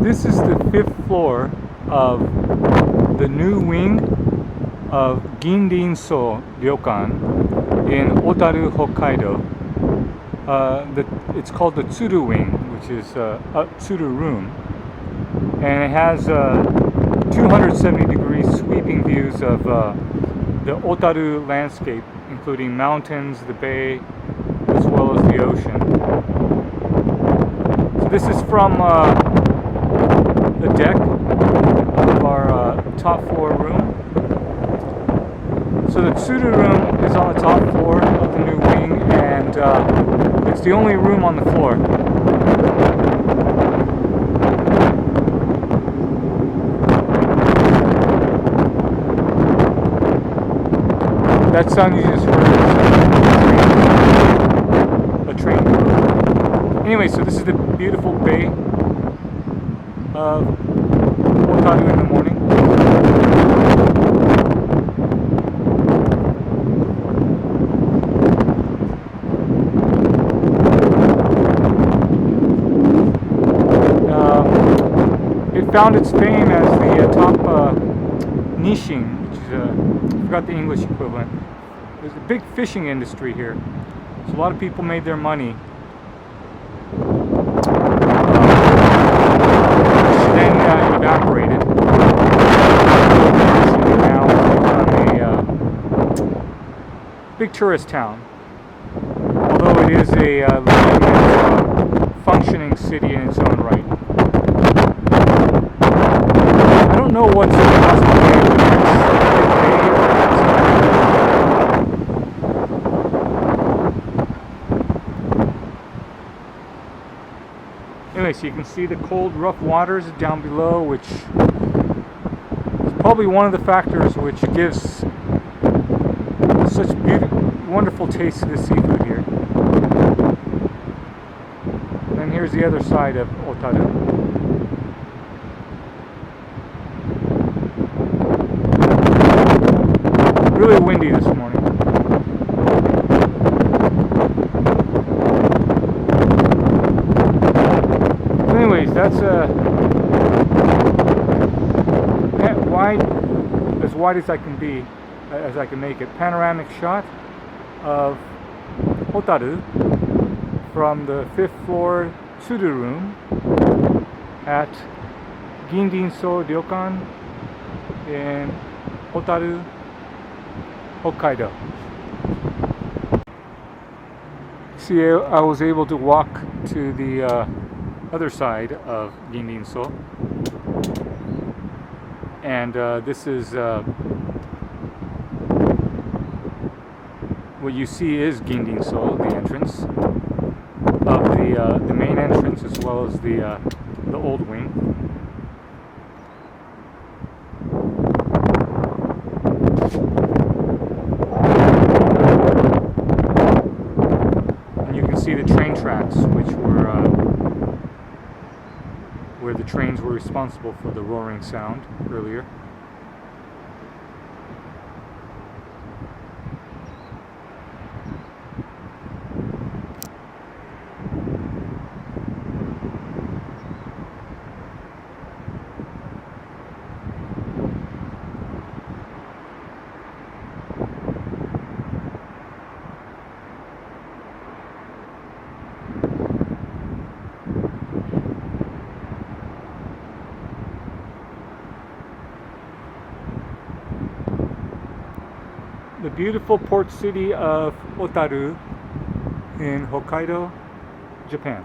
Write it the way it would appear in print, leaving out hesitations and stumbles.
This is the 5th floor of the new wing of Ginrinsou Ryokan in Otaru, Hokkaido. It's called the Tsuru wing, which is a Tsuru room, and it has 270-degree sweeping views of the Otaru landscape, including mountains, the bay, as well as the ocean. So this is from the deck of our top floor room. So the Tsuru room is on the top floor of the new wing, and it's the only room on the floor. That sound you just heard is a train. Anyway, so this is the beautiful bay of Otaru in the morning. It found its fame as the top nishing, which is I forgot the English equivalent. There's a big fishing industry here, so a lot of people made their money. Then evaporated. Now it's become a big tourist town, although it is a functioning city in its own right. I don't know what's the Anyway, so you can see the cold, rough waters down below, which is probably one of the factors which gives such wonderful taste to the seafood here. And then here's the other side of Otaru. Really windy this morning. Anyways, that's as wide as I can be, as I can make it. Panoramic shot of Otaru from the 5th floor Tsuru room at Ginrinsou Ryokan in Otaru, Hokkaido. See, I was able to walk to the other side of Ginrinsou, and this is what you see is Ginrinsou, the entrance of the main entrance, as well as the old wing. And you can see the train tracks, which were where the trains were responsible for the roaring sound earlier. The beautiful port city of Otaru in Hokkaido, Japan.